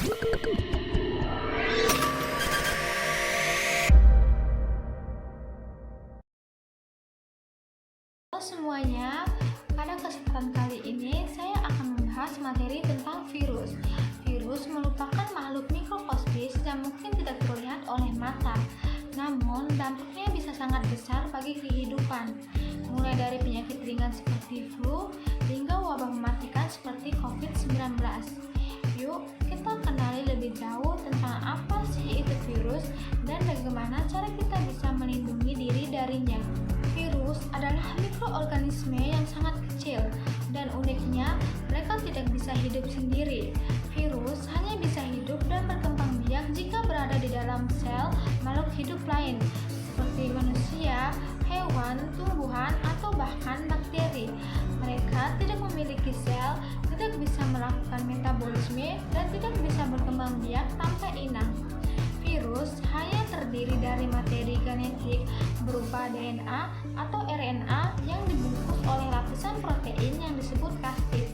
Halo semuanya, pada kesempatan kali ini saya akan membahas materi tentang virus. Virus merupakan makhluk mikroskopis yang mungkin tidak terlihat oleh mata, namun dampaknya bisa sangat besar bagi kehidupan, mulai dari penyakit ringan seperti flu hingga wabah mematikan seperti COVID-19. Yuk, kita kenali lebih jauh tentang apa sih itu virus dan bagaimana cara kita bisa melindungi diri darinya. Virus adalah mikroorganisme yang sangat kecil dan uniknya mereka tidak bisa hidup sendiri. Virus hanya bisa hidup dan berkembang biak jika berada di dalam sel makhluk hidup lain seperti manusia, hewan, tumbuhan, atau bahkan bakteri. Mereka tidak memiliki sel, tidak bisa melakukan metabolisme, dan tidak bisa berkembang biak tanpa inang. Virus hanya terdiri dari materi genetik berupa DNA atau RNA yang dibungkus oleh lapisan protein yang disebut kapsid.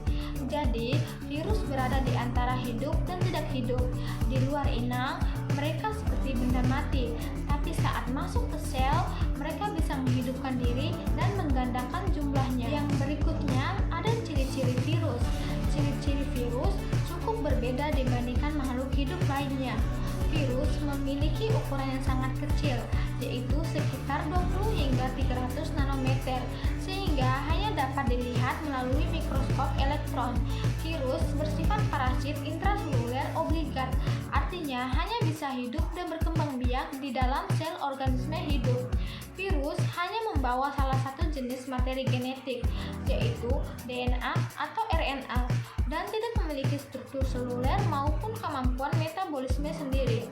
Jadi, virus berada di antara hidup dan tidak hidup. Di luar inang, mereka seperti benda mati, tapi saat masuk ke sel, mereka bisa menghidupkan diri dan menggandakan jumlahnya. Yang berikutnya ada ciri-ciri virus. Ciri-ciri virus cukup berbeda dibandingkan makhluk hidup lainnya. Virus memiliki ukuran yang sangat kecil, yaitu sekitar 20 hingga 300 nanometer, sehingga hanya dapat dilihat melalui mikroskop elektron. Virus bersifat parasit intraseluler obligat, artinya hanya bisa hidup dan berkembang biak di dalam sel organisme hidup. Virus hanya membawa salah satu jenis materi genetik, yaitu DNA atau RNA, dan tidak memiliki struktur seluler maupun kemampuan metabolisme sendiri.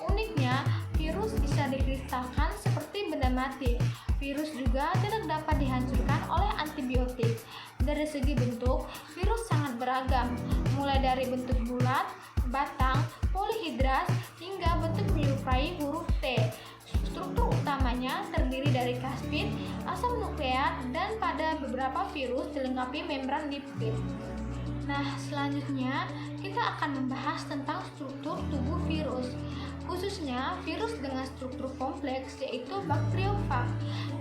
Uniknya, virus bisa dikristalkan seperti benda mati. Virus juga tidak dapat dihancurkan oleh antibiotik. Dari segi bentuk, virus sangat beragam, mulai dari bentuk bulat, batang, polihidras, hingga bentuk menyerupai huruf T. Struktur utamanya terdiri dari kapsid, asam nukleat, dan pada beberapa virus dilengkapi membran lipid. Nah, selanjutnya kita akan membahas tentang struktur tubuh virus, khususnya virus dengan struktur kompleks yaitu bakteriofag.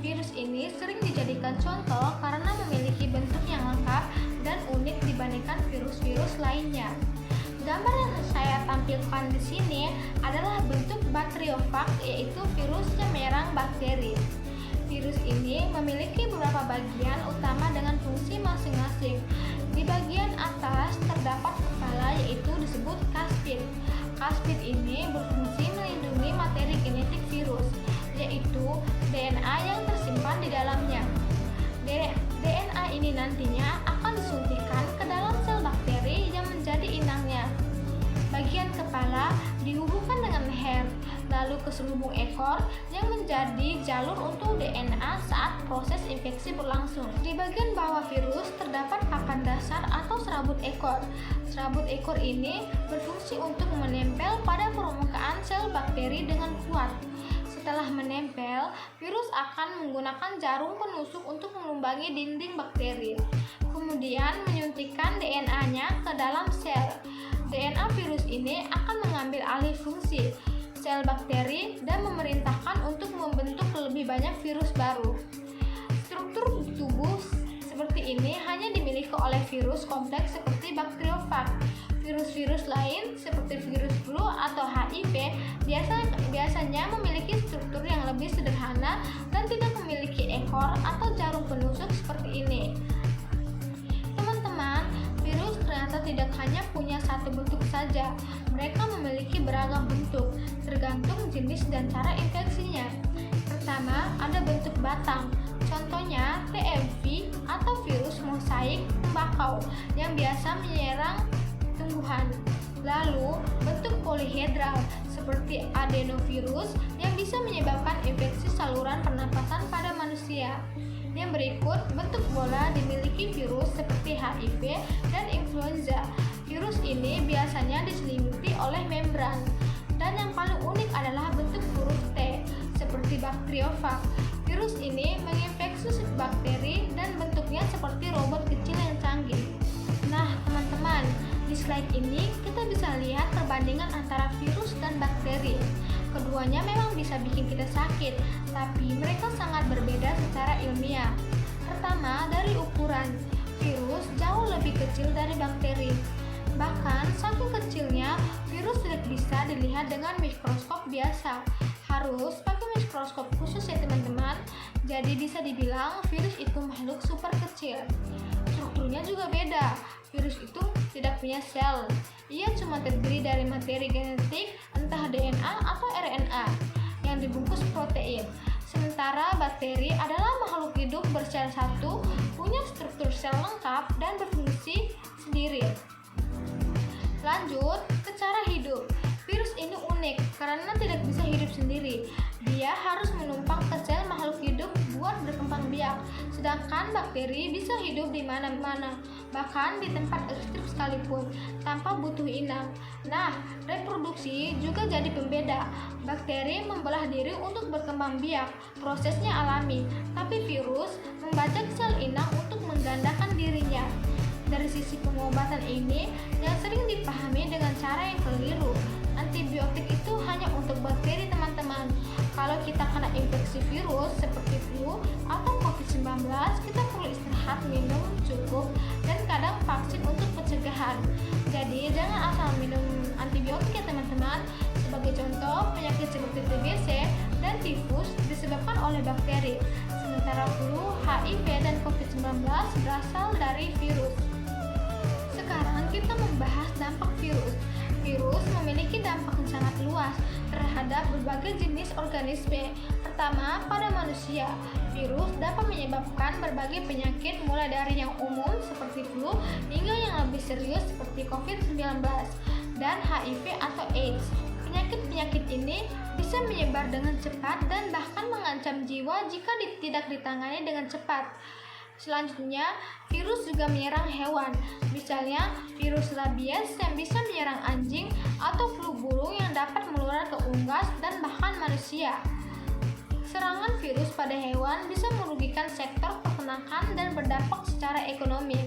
Virus ini sering dijadikan contoh karena memiliki bentuk yang lengkap dan unik dibandingkan virus-virus lainnya. Gambar yang saya tampilkan di sini adalah bentuk bakteriofag, yaitu virus yang menyerang bakteri. Virus ini memiliki beberapa bagian utama dengan fungsi masing-masing. Di bagian atas terdapat kepala, yaitu disebut kapsid. Kapsid ini berfungsi melindungi materi genetik virus, yaitu DNA yang tersimpan di dalamnya. DNA ini nantinya akan disuntikkan ke dalam sel bakteri yang menjadi inangnya. Bagian kepala dihubungkan dengan leher, lalu ke selubung ekor yang menjadi jalur untuk DNA saat proses infeksi berlangsung. Di bagian bawah virus terdapat papan dasar atau serabut ekor. Serabut ekor ini berfungsi untuk menempel pada permukaan sel bakteri dengan kuat. Setelah menempel, virus akan menggunakan jarum penusuk untuk melumbangi dinding bakteri, kemudian menyuntikkan DNA-nya ke dalam sel. DNA virus ini akan mengambil alih fungsi sel bakteri dan memerintahkan untuk membentuk lebih banyak virus baru. Struktur tubuh seperti ini hanya dimiliki oleh virus kompleks seperti bakteriofag. Virus-virus lain seperti virus flu atau HIV biasanya memiliki struktur yang lebih sederhana dan tidak memiliki ekor atau jarum penusuk seperti ini. Teman-teman, virus ternyata tidak hanya punya satu bentuk saja. Mereka memiliki beragam bentuk, tergantung jenis dan cara infeksinya. Pertama, ada bentuk batang. Contohnya TMV atau virus mosaik tembakau yang biasa menyerang tumbuhan. Lalu, bentuk polihedral seperti adenovirus yang bisa menyebabkan infeksi saluran pernapasan pada manusia. Yang berikut, bentuk bola dimiliki virus seperti HIV dan influenza. Virus ini biasanya diselimuti oleh membran. Dan yang paling unik adalah bentuk huruf T, seperti bakteriofag. Virus ini menginfeksi bakteri dan bentuknya seperti robot kecil yang canggih. Nah, teman-teman, Di slide ini kita bisa lihat perbandingan antara virus dan bakteri. Keduanya memang bisa bikin kita sakit, tapi mereka sangat berbeda secara ilmiah. Pertama, dari ukuran. Virus jauh lebih kecil dari bakteri. Bahkan saking kecilnya, virus tidak bisa dilihat dengan mikroskop biasa. Harus pakai mikroskop khusus ya teman-teman. Jadi bisa dibilang virus itu makhluk super kecil. Strukturnya juga beda. Virus itu tidak punya sel. Ia cuma terdiri dari materi genetik, entah DNA atau RNA, yang dibungkus protein. Sementara bakteri adalah makhluk hidup bersel satu, punya struktur sel lengkap dan berfungsi sendiri. Lanjut ke cara hidup. Virus ini unik karena tidak bisa hidup sendiri. Dia harus menumpang ke sel makhluk hidup buat berkembang biak. Sedangkan bakteri bisa hidup di mana-mana, bahkan di tempat ekstrim sekalipun, tanpa butuh inang. Nah, reproduksi juga jadi pembeda. Bakteri membelah diri untuk berkembang biak, prosesnya alami, tapi virus membajak sel inang untuk menggandakan dirinya. Dari sisi pengobatan ini, yang sering dipahami dengan cara yang keliru. Antibiotik itu hanya untuk bakteri teman-teman. Kalau kita kena infeksi virus seperti flu atau COVID-19, kita perlu istirahat, minum cukup, dan kadang vaksin untuk pencegahan. Jadi jangan asal minum antibiotik ya teman-teman. Sebagai contoh, penyakit seperti TBC dan tifus disebabkan oleh bakteri. Sementara flu, HIV, dan COVID-19 berasal dari virus. Sekarang kita membahas dampak virus. Virus memiliki dampak yang sangat luas terhadap berbagai jenis organisme. Pertama, pada manusia, virus dapat menyebabkan berbagai penyakit mulai dari yang umum seperti flu hingga yang lebih serius seperti COVID-19 dan HIV atau AIDS. Penyakit-penyakit ini bisa menyebar dengan cepat dan bahkan mengancam jiwa jika tidak ditangani dengan cepat. Selanjutnya, virus juga menyerang hewan. Misalnya, virus rabies yang bisa menyerang anjing atau flu burung yang dapat menular ke unggas dan bahkan manusia. Serangan virus pada hewan bisa merugikan sektor peternakan dan berdampak secara ekonomi.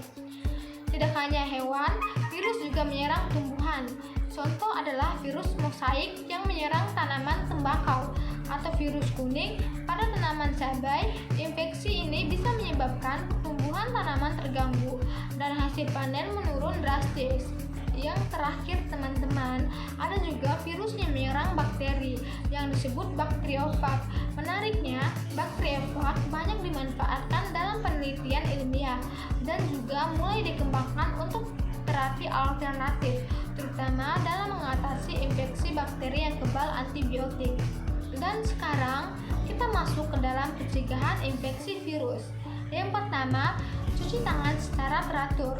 Tidak hanya hewan, virus juga menyerang tumbuhan. Contoh adalah virus mosaik yang menyerang tanaman tembakau atau virus kuning pada tanaman cabai. Infeksi ini bisa menyebabkan pertumbuhan tanaman terganggu dan hasil panen menurun drastis. Yang terakhir teman-teman, ada juga virus yang menyerang bakteri yang disebut bakteriofag. Menariknya, bakteriofag banyak dimanfaatkan dalam penelitian ilmiah dan juga mulai dikembangkan untuk terapi alternatif, terutama dalam mengatasi infeksi bakteri yang kebal antibiotik. Dan sekarang kita masuk ke dalam pencegahan infeksi virus. Yang pertama, cuci tangan secara teratur.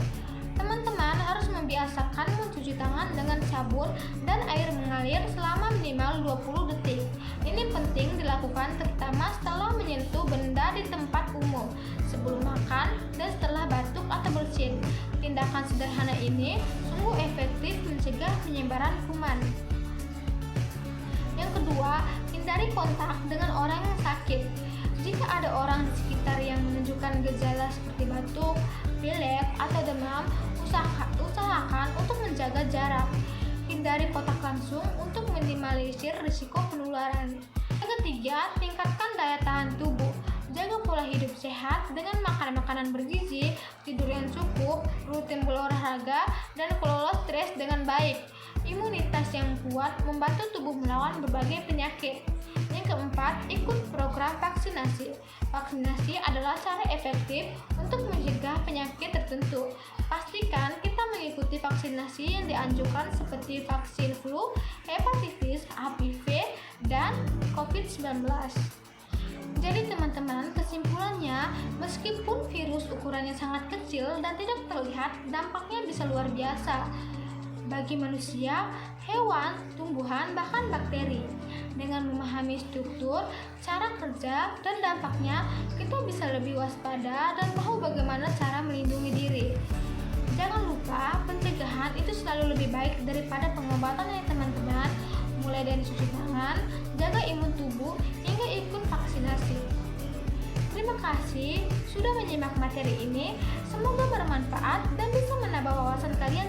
Teman-teman harus membiasakan mencuci tangan dengan sabun dan air mengalir selama minimal 20 detik. Ini penting dilakukan terutama setelah menyentuh benda di tempat umum, sebelum makan, dan setelah batuk atau bersin. Tindakan sederhana ini sungguh efektif mencegah penyebaran kuman. Yang kedua, hindari kontak dengan orang yang sakit. Jika ada orang di sekitar yang menunjukkan gejala seperti batuk, pilek, atau demam, usahakan untuk menjaga jarak. Hindari kontak langsung untuk minimalisir risiko penularan. Yang ketiga, tingkatkan daya tahan tubuh. Jaga pola hidup sehat dengan makan makanan bergizi, tidur yang cukup, rutin berolahraga, dan kelola stres dengan baik. Imunitas yang kuat membantu tubuh melawan berbagai penyakit. Yang keempat, ikut program vaksinasi. Vaksinasi adalah cara efektif untuk mencegah penyakit tertentu. Pastikan kita mengikuti vaksinasi yang dianjurkan seperti vaksin flu, hepatitis, HPV, dan COVID-19. Jadi teman-teman, kesimpulannya, meskipun virus ukurannya sangat kecil dan tidak terlihat, dampaknya bisa luar biasa bagi manusia, hewan, tumbuhan, bahkan bakteri. Dengan memahami struktur, cara kerja, dan dampaknya, kita bisa lebih waspada dan tahu bagaimana cara melindungi diri. Jangan lupa, pencegahan itu selalu lebih baik daripada pengobatan ya teman-teman. Mulai dari cuci tangan, jaga imun tubuh, hingga ikut vaksinasi. Terima kasih sudah menyimak materi ini. Semoga bermanfaat dan bisa menambah wawasan kalian.